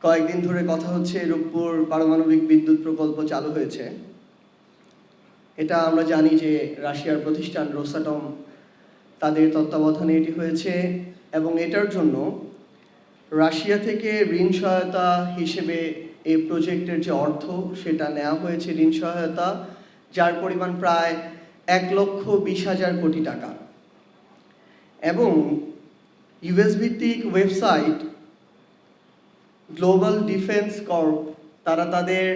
কয়েকদিন ধরে কথা হচ্ছে রূপপুর পারমাণবিক বিদ্যুৎ প্রকল্প চালু হয়েছে। এটা আমরা জানি যে রাশিয়ার প্রতিষ্ঠান রোসাটম তাদের তত্ত্বাবধানে এটি হয়েছে এবং এটার জন্য রাশিয়া থেকে ঋণ সহায়তা হিসেবে এই প্রজেক্টের যে অর্থ সেটা নেওয়া হয়েছে ঋণ সহায়তা, যার পরিমাণ প্রায় 1,20,000 কোটি টাকা। এবং ইউএস ভিত্তিক ওয়েবসাইট গ্লোবাল ডিফেন্স কর্প তারা তাদের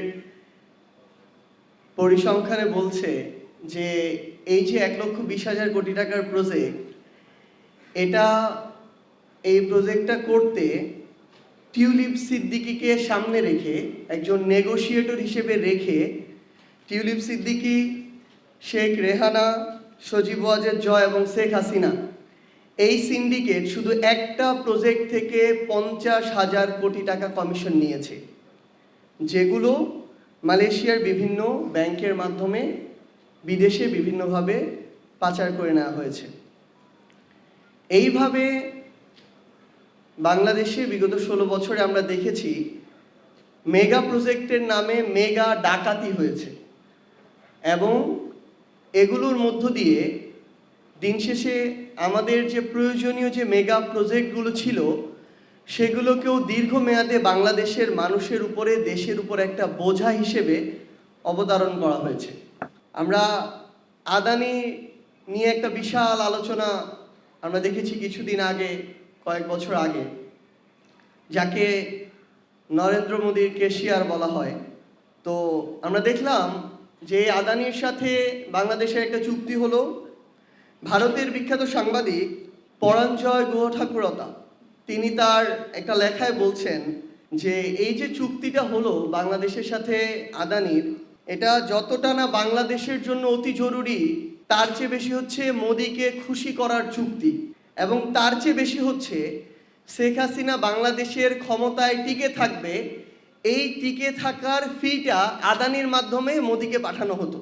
পরিসংখ্যানে বলছে যে এই যে 1,20,000 কোটি টাকার প্রজেক্ট, এই প্রজেক্টটা করতে টিউলিপ সিদ্দিকীকে সামনে রেখে, একজন নেগোশিয়েটর হিসেবে রেখে, টিউলিপ সিদ্দিকী, শেখ রেহানা, সজীব ওয়াজেদ জয় এবং শেখ হাসিনা, এই সিন্ডিকেট শুধু একটা প্রজেক্ট থেকে 50,000 কোটি টাকা কমিশন নিয়েছে, যেগুলো মালয়েশিয়ার বিভিন্ন ব্যাংকের মাধ্যমে বিদেশে বিভিন্নভাবে পাচার করে নেওয়া হয়েছে। এইভাবে বাংলাদেশে বিগত 16 বছরে আমরা দেখেছি মেগা প্রজেক্টের নামে মেগা ডাকাতি হয়েছে এবং এগুলোর মধ্য দিয়ে দিন শেষে আমাদের যে প্রয়োজনীয় যে মেগা প্রজেক্টগুলো ছিল সেগুলোকেও দীর্ঘমেয়াদে বাংলাদেশের মানুষের উপরে, দেশের উপর একটা বোঝা হিসেবে অবতারণ করা হয়েছে। আমরা আদানি নিয়ে একটা বিশাল আলোচনা আমরা দেখেছি কিছুদিন আগে, কয়েক বছর আগে, যাকে নরেন্দ্র মোদীর কেশিয়ার বলা হয়। তো আমরা দেখলাম যে আদানির সাথে বাংলাদেশের একটা চুক্তি হলো। ভারতের বিখ্যাত সাংবাদিক পরাঞ্জয় গুহ ঠাকুরতা তিনি তার একটা লেখায় বলছেন যে এই যে চুক্তিটা হলো বাংলাদেশের সাথে আদানির, এটা যতটা না বাংলাদেশের জন্য অতি জরুরি, তার চেয়ে বেশি হচ্ছে মোদিকে খুশি করার চুক্তি, এবং তার চেয়ে বেশি হচ্ছে শেখ হাসিনা বাংলাদেশের ক্ষমতায় টিকে থাকবে, এই টিকে থাকার ফিটা আদানির মাধ্যমে মোদিকে পাঠানো হতো,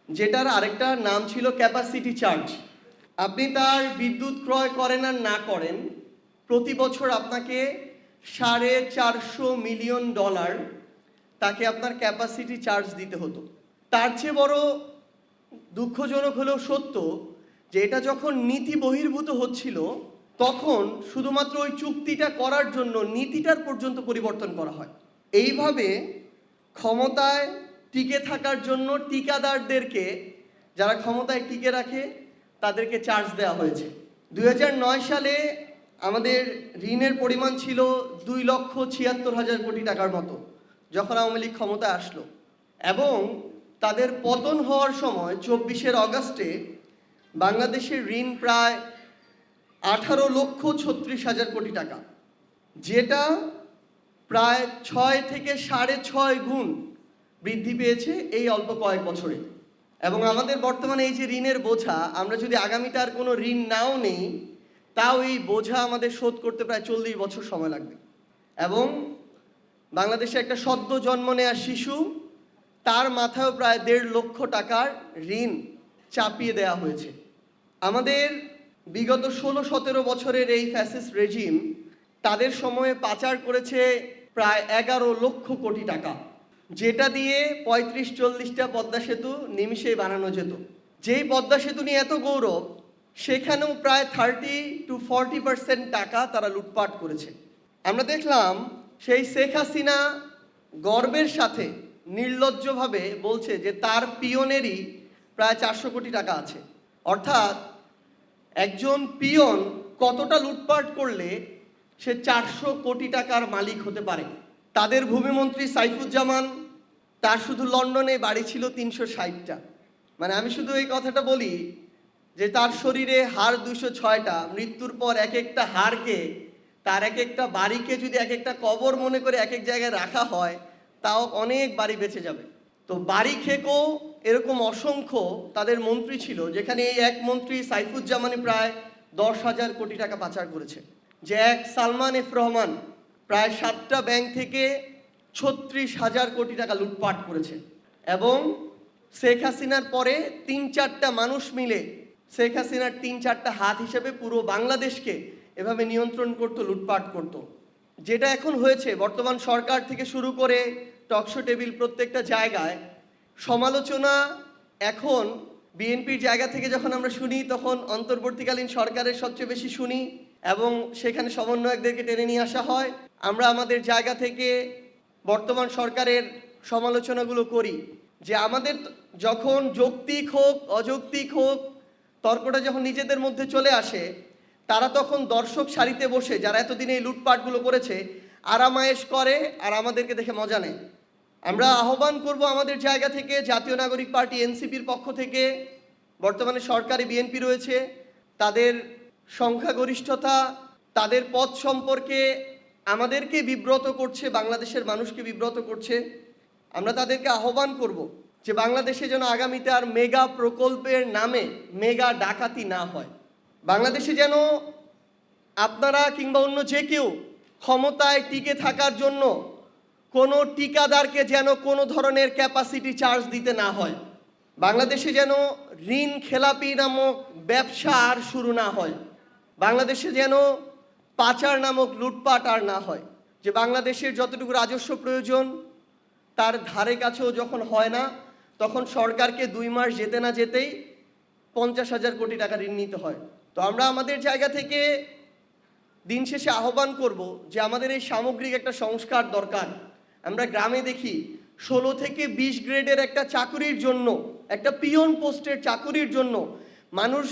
যেটার আরেকটা নাম ছিল ক্যাপাসিটি চার্জ। আপনি তার বিদ্যুৎ ক্রয় করেন আর না করেন, প্রতি বছর আপনাকে $450 মিলিয়ন তাকে আপনার ক্যাপাসিটি চার্জ দিতে হতো। তার চেয়ে বড় দুঃখজনক হলেও সত্য যে এটা যখন নীতি বহির্ভূত হচ্ছিল, তখন শুধুমাত্র ওই চুক্তিটা করার জন্য নীতিটার পর্যন্ত পরিবর্তন করা হয়। এইভাবে ক্ষমতায় টিকে থাকার জন্য ঠিকাদারদেরকে, যারা ক্ষমতায় টিকে রাখে, তাদেরকে চার্জ দেওয়া হয়েছে। 2009 সালে আমাদের ঋণের পরিমাণ ছিল 2,76,000 কোটি টাকার মতো যখন আওয়ামী লীগ ক্ষমতায় আসলো, এবং তাদের পতন হওয়ার সময় 24 অগাস্টে বাংলাদেশের ঋণ প্রায় 18,36,000 কোটি টাকা, যেটা প্রায় 6 থেকে 6.5 গুণ বৃদ্ধি পেয়েছে এই অল্প কয়েক বছরে। এবং আমাদের বর্তমানে এই যে ঋণের বোঝা, আমরা যদি আগামীতে আর কোনো ঋণ নাও নেই, তাও এই বোঝা আমাদের শোধ করতে প্রায় 40 বছর সময় লাগবে। এবং বাংলাদেশে একটা সদ্য জন্ম নেওয়া শিশু, তার মাথায়ও প্রায় 1.5 লক্ষ টাকার ঋণ চাপিয়ে দেওয়া হয়েছে। আমাদের বিগত 16-17 বছরের এই ফ্যাসিস্ট রেজিম তাদের সময়ে পাচার করেছে প্রায় 11 লক্ষ কোটি টাকা, যেটা দিয়ে 35-40টা পদ্মা সেতু নিমিষেই বানানো যেত। যেই পদ্মা সেতু নিয়ে এত গৌরব, সেখানেও প্রায় 30-40% টাকা তারা লুটপাট করেছে। আমরা দেখলাম সেই শেখ হাসিনা গর্বের সাথে নির্লজ্জভাবে বলছে যে তার পিয়নেরই প্রায় 400 কোটি টাকা আছে। অর্থাৎ একজন পিয়ন কতটা লুটপাট করলে সে 400 কোটি টাকার মালিক হতে পারে। তাদের ভূমিমন্ত্রী সাইফুজ্জামান, তার শুধু লন্ডনে বাড়ি ছিল 360টা। মানে আমি শুধু এই কথাটা বলি যে তার শরীরে হাড় 206টা, মৃত্যুর পর এক একটা হাড়কে, তার এক একটা বাড়িকে যদি এক একটা কবর মনে করে এক এক জায়গায় রাখা হয়, তাও অনেক বাড়ি বেঁচে যাবে। তো বাড়ি খেকো এরকম অসংখ্য তাদের মন্ত্রী ছিল, যেখানে এই এক মন্ত্রী সাইফুজ্জামানই প্রায় 10,000 কোটি টাকা পাচার করেছে। যে এক সালমান এফ রহমান প্রায় 7টা ব্যাংক থেকে 36,000 কোটি টাকা লুটপাট করেছে। এবং শেখ হাসিনার পরে 3-4টা মানুষ মিলে শেখ হাসিনার 3-4টা হাত হিসেবে পুরো বাংলাদেশকে এভাবে নিয়ন্ত্রণ করতো, লুটপাট করতো। যেটা এখন হয়েছে, বর্তমান সরকার থেকে শুরু করে টকশো টেবিল প্রত্যেকটা জায়গায় সমালোচনা এখন বিএনপির জায়গা থেকে যখন আমরা শুনি, তখন অন্তর্বর্তীকালীন সরকারের সবচেয়ে বেশি শুনি এবং সেখানে সমন্বয়কদেরকে টেনে নিয়ে আসা হয়। আমরা আমাদের জায়গা থেকে বর্তমান সরকারের সমালোচনাগুলো করি যে আমাদের যখন যৌক্তিক হোক অযৌক্তিক হোক তর্কটা যখন নিজেদের মধ্যে চলে আসে, তারা তখন দর্শক সারিতে বসে যারা এতদিন এই লুটপাটগুলো করেছে আরামায়েশ করে আর আমাদেরকে দেখে মজা নেয়। আমরা আহ্বান করব আমাদের জায়গা থেকে, জাতীয় নাগরিক পার্টি এনসিপির পক্ষ থেকে, বর্তমানে সরকারে বিএনপি রয়েছে, তাদের সংখ্যাগরিষ্ঠতা, তাদের পথ সম্পর্কে আমাদেরকে বিব্রত করছে, বাংলাদেশের মানুষকে বিব্রত করছে। আমরা তাদেরকে আহ্বান করব যে বাংলাদেশে যেন আগামীতে আর মেগা প্রকল্পের নামে মেগা ডাকাতি না হয়। বাংলাদেশে যেন আপনারা কিংবা অন্য যে কেউ ক্ষমতায় টিকে থাকার জন্য কোনো ঠিকাদারকে যেন কোনো ধরনের ক্যাপাসিটি চার্জ দিতে না হয়। বাংলাদেশে যেন ঋণ খেলাপি নামক ব্যবসা আর শুরু না হয়। বাংলাদেশে যেন পাচার নামক লুটপাট আর না হয়। যে বাংলাদেশের যতটুকু রাজস্ব প্রয়োজন তার ধারে কাছেও যখন হয় না, তখন সরকারকে 2 মাস যেতে না যেতেই 50,000 কোটি টাকা ঋণ নিতে হয়। তো আমরা আমাদের জায়গা থেকে দিন শেষে আহ্বান করব যে আমাদের এই সামগ্রিক একটা সংস্কার দরকার। আমরা গ্রামে দেখি 16 থেকে 20 গ্রেডের একটা চাকুরির জন্য, একটা পিয়ন পোস্টের চাকুরির জন্য মানুষ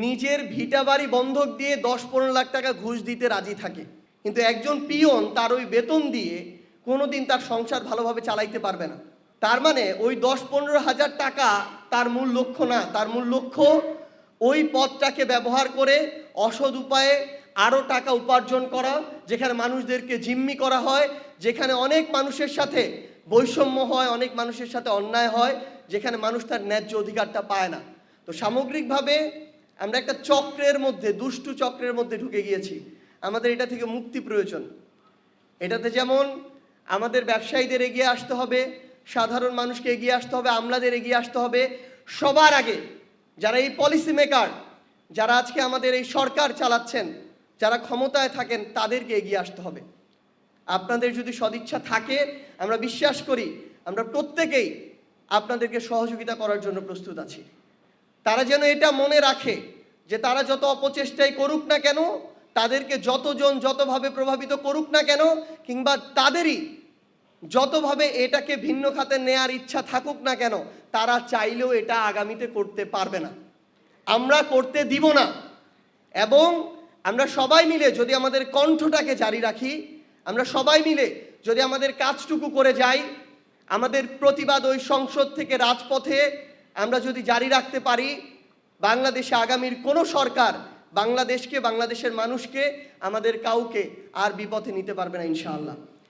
নিজের ভিটা বাড়ি বন্ধক দিয়ে 10-15 লাখ টাকা ঘুষ দিতে রাজি থাকে, কিন্তু একজন পিয়ন তার ওই বেতন দিয়ে কোনোদিন তার সংসার ভালোভাবে চালাইতে পারবে না। তার মানে ওই 10-15 হাজার টাকা তার মূল লক্ষ্য না, তার মূল লক্ষ্য ওই পদটাকে ব্যবহার করে অসৎ উপায়ে আরও টাকা উপার্জন করা, যেখানে মানুষদেরকে জিম্মি করা হয়, যেখানে অনেক মানুষের সাথে বৈষম্য হয়, অনেক মানুষের সাথে অন্যায় হয়, যেখানে মানুষ তার ন্যায্য অধিকারটা পায় না। তো সামগ্রিকভাবে আমরা একটা চক্রের মধ্যে, দুষ্টু চক্রের মধ্যে ঢুকে গিয়েছি। আমাদের এটা থেকে মুক্তি প্রয়োজন। এটাতে যেমন আমাদের ব্যবসায়ীদের এগিয়ে আসতে হবে, সাধারণ মানুষকে এগিয়ে আসতে হবে, আমলাদের এগিয়ে আসতে হবে। সবার আগে যারা এই পলিসি মেকার, যারা আজকে আমাদের এই সরকার চালাচ্ছেন, যারা ক্ষমতায় থাকেন, তাদেরকে এগিয়ে আসতে হবে। আপনাদের যদি সদিচ্ছা থাকে, আমরা বিশ্বাস করি আমরা প্রত্যেকেই আপনাদেরকে সহযোগিতা করার জন্য প্রস্তুত আছি। তারা যেন এটা মনে রাখে যে তারা যত অপচেষ্টাই করুক না কেন, তাদেরকে যতজন যতভাবে প্রভাবিত করুক না কেন, কিংবা তাদেরই যতভাবে এটাকে ভিন্ন খাতে নেয়ার ইচ্ছা থাকুক না কেন, তারা চাইলেও এটা আগামীতে করতে পারবে না, আমরা করতে দিব না। এবং আমরা সবাই মিলে যদি আমাদের কণ্ঠটাকে জারি রাখি, আমরা সবাই মিলে যদি আমাদের কাজটুকু করে যাই, আমাদের প্রতিবাদ ওই সংসদ থেকে রাজপথে আমরা যদি জারি রাখতে পারি, বাংলাদেশে আগামীর কোনো সরকার বাংলাদেশকে, বাংলাদেশের মানুষকে, আমাদের কাউকে আর বিপথে নিতে পারবে না ইনশাআল্লাহ।